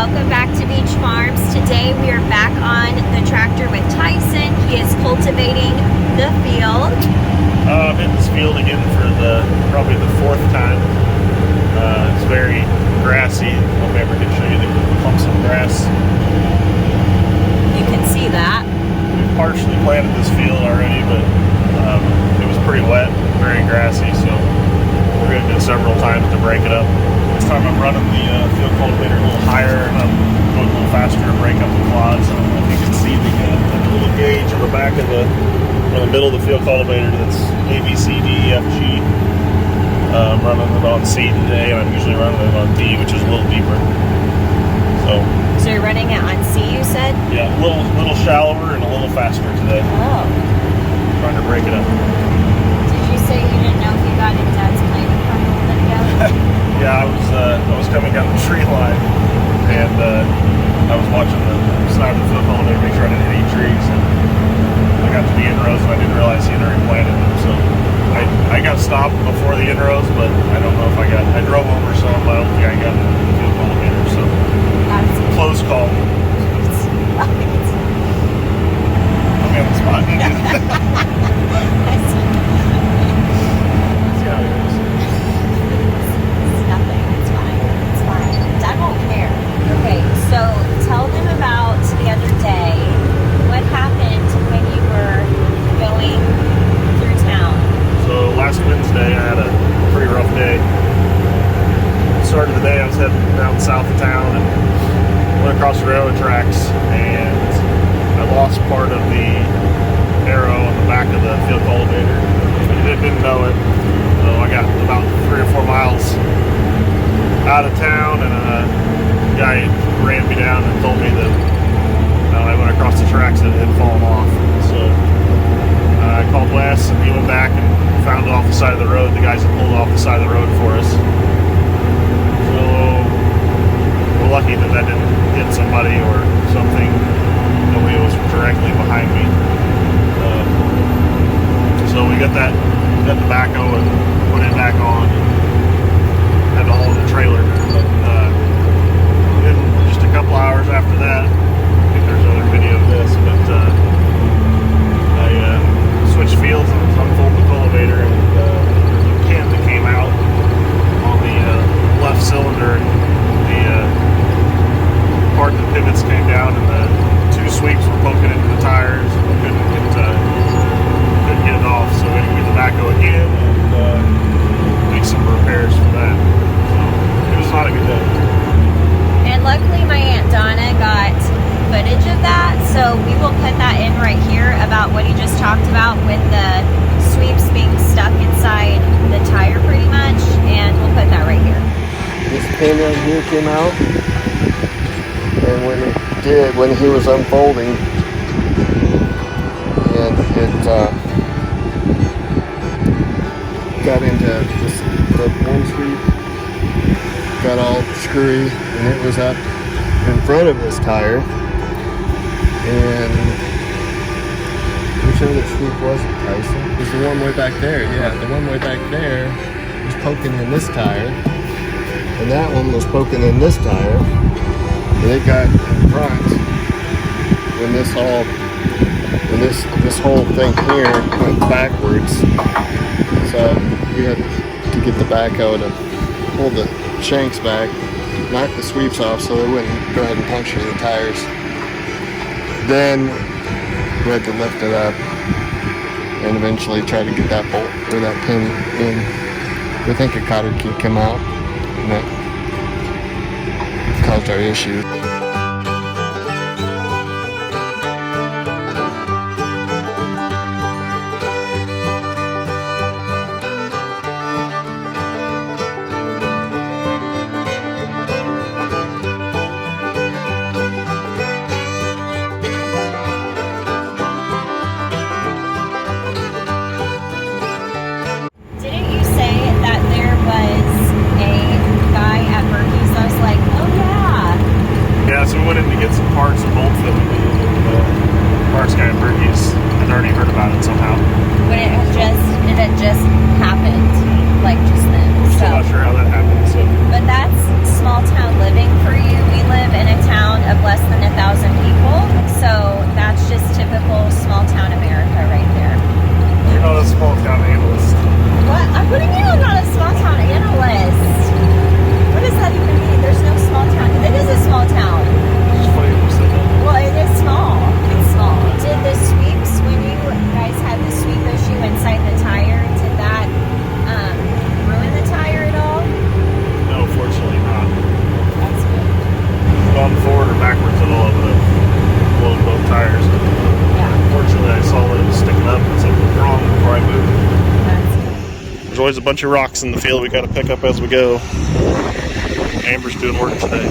welcome back to Veach Farms. Today we are back on the tractor with Tyson. He is cultivating the field. I'm in this field again for probably the fourth time. It's very grassy. I'll maybe can show you the clumps of grass. You can see that. We've partially planted this field already, but it was pretty wet, very grassy, so we're going to do it several times to break it up. This time I'm running the field cultivator a little higher, and I'm going a little faster to break up the clods. I don't know if you can see the little gauge on the back of in the middle of the field cultivator that's A, B, C, D, F, G. I'm running it on C today, and I'm usually running it on D, which is a little deeper. So you're running it on C, you said? Yeah, a little shallower and a little faster today. Oh. Trying to break it up. Did you say you didn't know if you got in Dad's plane a little bit ago? Yeah, I was coming down the tree line, and I was watching the side of the field cultivator to make sure I didn't hit any trees. And I got to the inrows, and I didn't realize he had already planted them. So I got stopped before the inrows, but I don't know if I drove over some, but I don't think I got the field cultivator. So close call. I'm on the spot. I see. See how it goes. It's nothing. It's fine. It's fine. Dad won't care. Okay, so tell them about the other day. What happened when you were going through town? So last Wednesday, I had a pretty rough day. Started the day, I was heading down south of town and went across the railroad tracks, and I lost part of the arrow on the back of the field cultivator. I didn't know it, so I got about 3 or 4 miles out of town, and a guy ran me down and told me that I went across the tracks and it had fallen off. So I called Wes, and he went back and found it off the side of the road. The guys had pulled it off the side of the road for us. So we're lucky that didn't hit somebody or something. Nobody was directly behind me. So we got the backhoe and put it back on, and had to haul the trailer. But then just a couple hours after that, I think there's another video of this, but I switched fields and unfolded the cultivator, and the pin that came out on the left cylinder, the part that pivots came down, and the 2 sweeps were poking into the tires, and we couldn't get it off, so we had to get the backhoe again and make some repairs for that. So it was not a good day. And luckily my Aunt Donna got footage of that, so we will put that in right here about what he just talked about with the sweeps being stuck inside the tire pretty much, and we'll put that right here. This pin right here came out, and when he was unfolding, and it got into the one sweep, got all screwy, and it was up in front of this tire. And which other sweep was it, Tyson? It was the one way back there. Yeah, the one way back there was poking in this tire, and that one was poking in this tire, and it got in front when this whole thing here went backwards. So we had to get the backhoe to pull the shanks back, knock the sweeps off so they wouldn't go ahead and puncture the tires. Then we had to lift it up and eventually try to get that bolt or that pin in. We think a cotter key came out, and that caused our issue. Didn't you say that there was a guy at Berkey's that was like, oh yeah. Yeah, so we went in to get some parts and bolt fitting. The parts guy at Berkey's had already heard about it somehow. When it had just happened, like just then. Still not sure how that happened. So. But that's small town living for you. We live in a always a bunch of rocks in the field we got to pick up as we go. Amber's doing work today.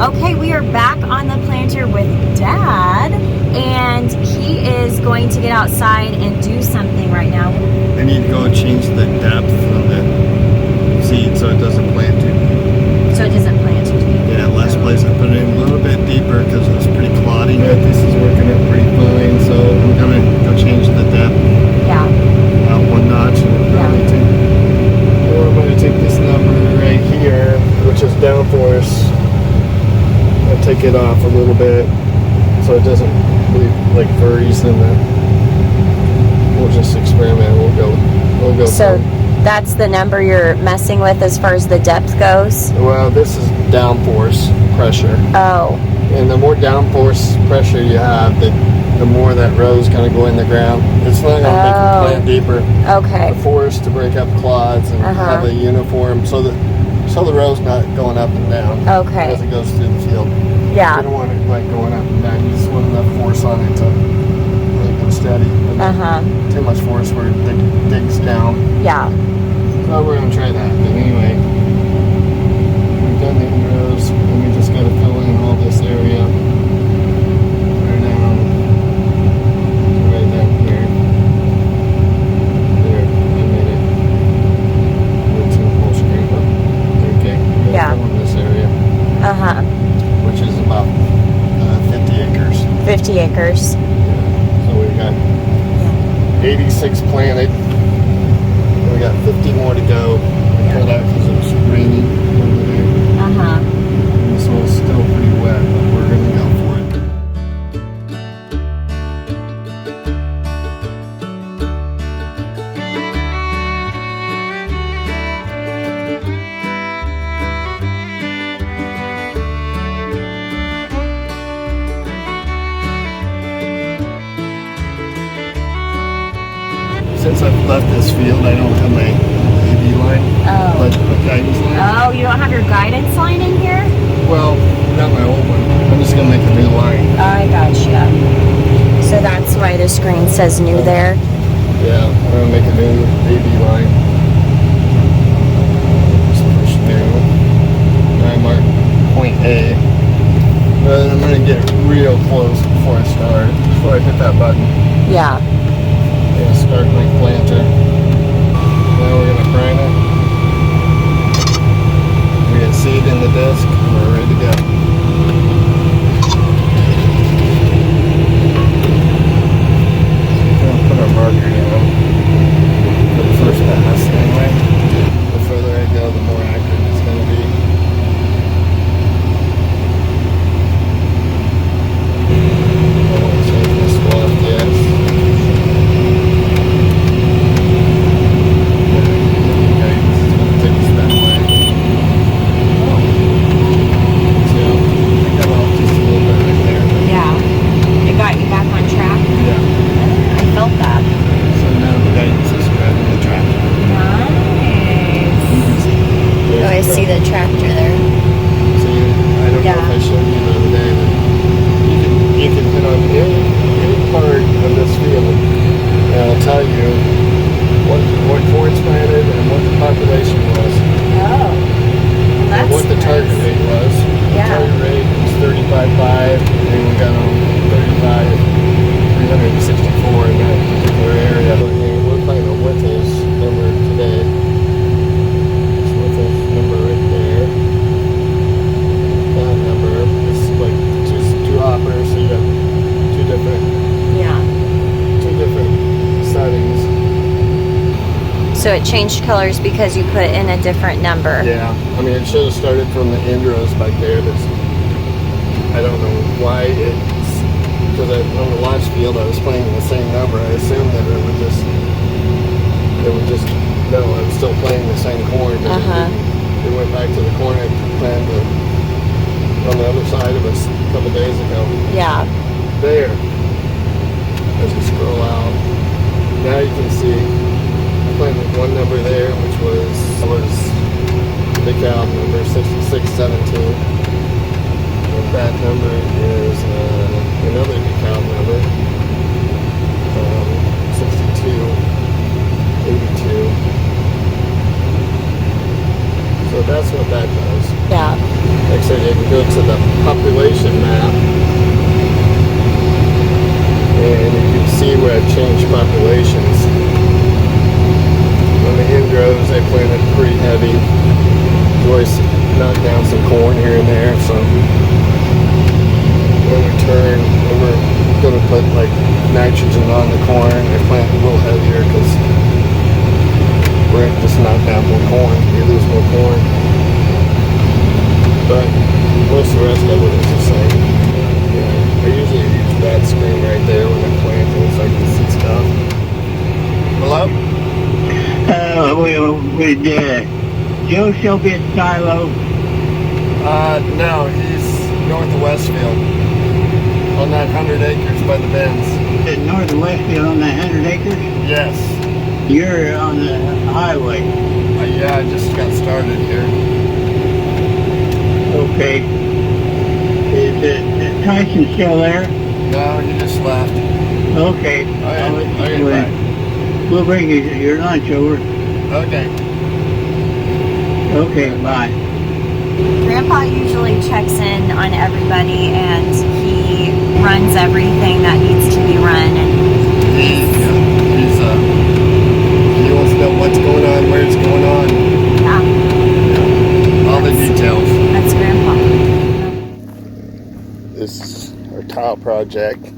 Okay, we are back on the planter with Dad, and he is going to get outside and do something right now. I need to go change the depth of the seed so it doesn't plant too deep. So it doesn't plant too deep. Yeah, last place I put it in a little bit deeper because it was pretty cloddy. This is working out pretty fine, so I'm gonna go change the depth Yeah. out one notch. Or I'm gonna take this number right here, which is downforce. I'll take it off a little bit so it doesn't leave like furries, and then we'll just experiment. We'll go. So that's the number you're messing with as far as the depth goes? Well, this is downforce pressure. Oh. And the more downforce pressure you have, the more that row's going to go in the ground. It's not going to make the plant deeper. Okay. The force to break up clods and have a uniform so the row's not going up and down. Okay. As it goes through the field. Yeah. You don't want it like going up and down. You just want enough force on it to really go steady. Too much force where it digs down. Yeah. So we're going to try that. But anyway, we've done the rows, and we just got to fill in all this area. Right down here. There, I made it. Went to the full screen, but okay. We're gonna fill in this area. Which is about 50 acres. 50 acres. Yeah. So we've got 86 planted. We got 50 more to go. We pulled out because it was raining over there. And the soil's still pretty wet, but we're going to go for it. Since I've left this field, I don't have my AV line, but my guidance line. Oh, you don't have your guidance line in here? Well, not my old one. I'm just gonna make a new line. I gotcha. So that's why the screen says new there. Yeah, I'm gonna make a new AV line. Just push new. I mark point A. But I'm gonna get real close before I start. Before I hit that button. Yeah. Yeah, start my planter. Now we're gonna prime it. We got seed in the disc and we're ready to go. So it changed colors because you put in a different number. Yeah, I mean, it should have started from the Indros back there. I don't know why it's, because on the last field I was playing the same number. I assumed that it would just, no, I was still playing the same corn. But it went back to the corn I planted on the other side of us a couple days ago. Yeah. There, as you scroll out, now you can see I planted one number there, which was the cow number 6617. And that number is another decal number, 6282. So that's what that does. Yeah. Like I said, you can go to the population map, and you can see where I've changed populations. On the Indros, they planted pretty heavy. Joyce knocked down some corn here and there, so when we turn, when we're going to put like nitrogen on the corn, they plant a little heavier because we're going to just knock down more corn. We lose more corn. But most of the rest of it is the same. Yeah, I usually use that screen right there when I'm planting so I can see stuff. Hello? With Joe still get silo? No, he's north of Westfield on that 100 acres by the bends. North of Westfield on that 100 acres? Yes. You're on the highway. Yeah, I just got started here. Okay. Is Tyson still there? No, he just left. Okay. I'll get back. We'll bring you your lunch over. Okay. Okay, bye. Grandpa usually checks in on everybody and he runs everything that needs to be run, and He wants to know what's going on, where it's going on. yeah. All the details. That's Grandpa. This is our tile project.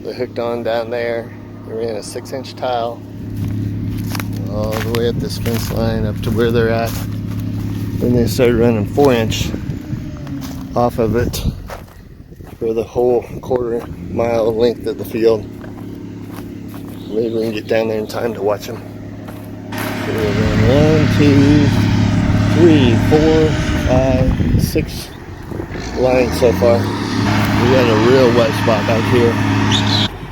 They hooked on down there. They ran a 6-inch tile all the way up this fence line up to where they're at. Then they started running 4-inch off of it for the whole quarter-mile length of the field. Maybe we can get down there in time to watch them. So we're running 1, 2, 3, 4, 5, 6 lines so far. We got a real wet spot back here.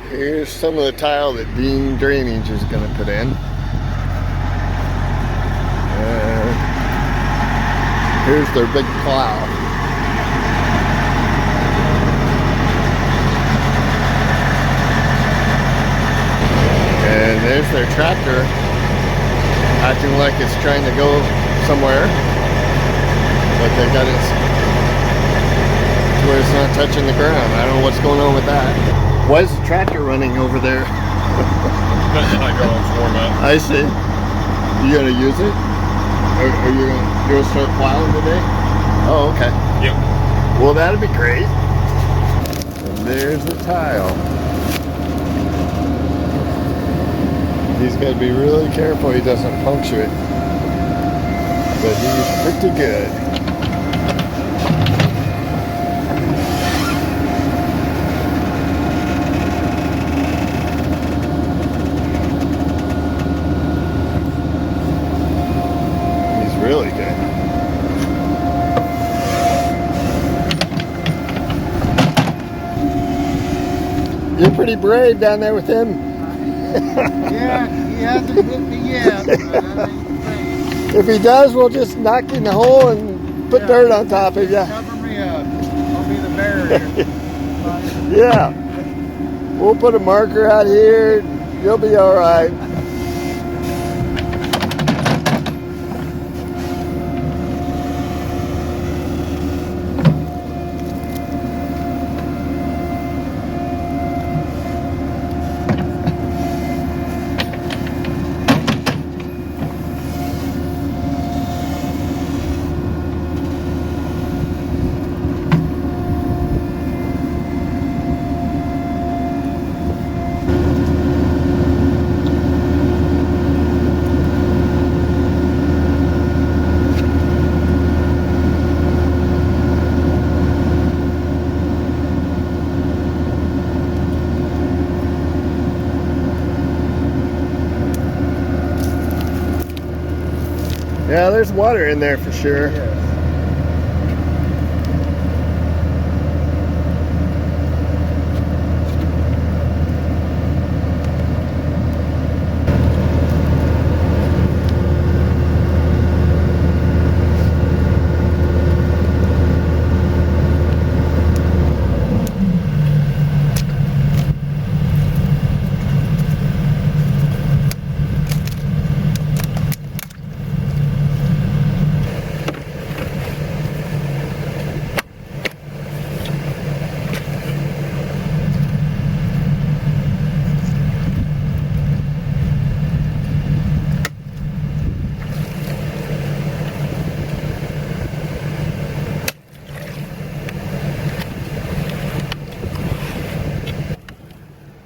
Here's some of the tile that Dean Drainage is going to put in. Here's their big plow. And there's their tractor acting like it's trying to go somewhere. But they got it to where it's not touching the ground. I don't know what's going on with that. Why is the tractor running over there? Hydraulics warm up. I see. You gonna use it? Are you gonna start plowing today? Oh, okay. Yep. Well, that'd be great. And there's the tile. He's got to be really careful he doesn't puncture it. But he's pretty good. Really good. You're pretty brave down there with him. Yeah, he hasn't hit me yet. If he does, we'll just knock you in the hole and put dirt on top of you. Cover me up. I'll be the barrier. Yeah. We'll put a marker out here. You'll be all right. Yeah, there's water in there for sure. Yes.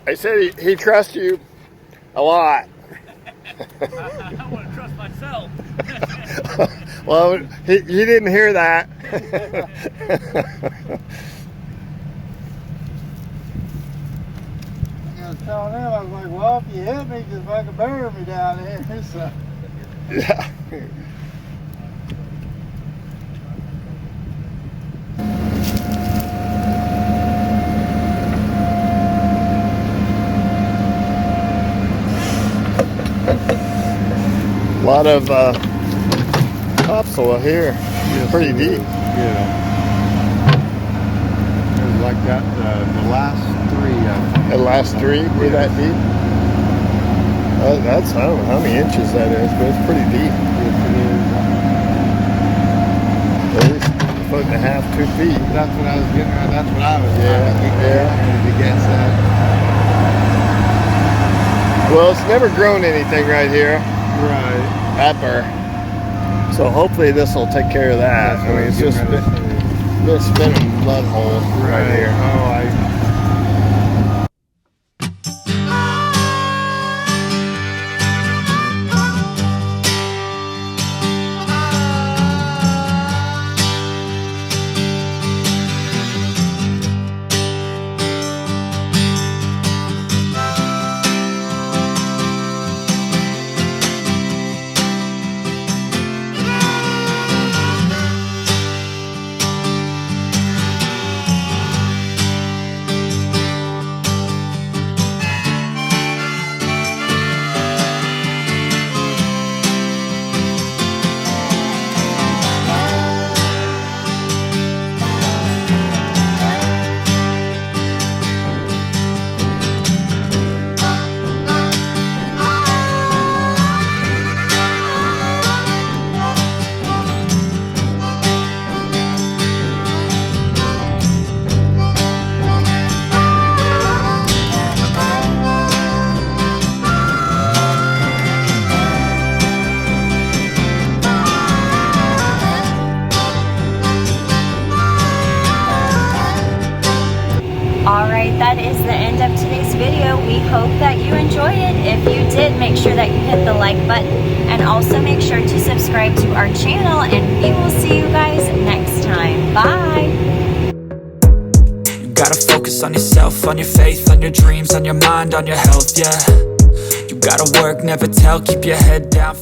I said he trusts you a lot. I want to trust myself. Well, he didn't hear that. I was telling him, I was like, well, if you hit me, just fucking bury me down here. So. Yeah. A lot of topsoil here. Yes, Pretty deep. Yeah. It was like that, the last three. The last three were that deep? That's, I don't know how many inches that is, but it's pretty deep. Yes, it is. At least a foot and a half, 2 feet. That's what I was getting at. That's what I was Yeah. to guess at. Well, it's never grown anything right here. Right. Pepper. So hopefully this will take care of that. I mean, it's just been a spinning mud hole right here. Oh, Alright, that is the end of today's video. We hope that you enjoy it. If you did, make sure that you hit the like button and also make sure to subscribe to our channel, and we will see you guys next time. Bye! You gotta focus on yourself, on your faith, on your dreams, on your mind, on your health, yeah. You gotta work, never tell, keep your head down.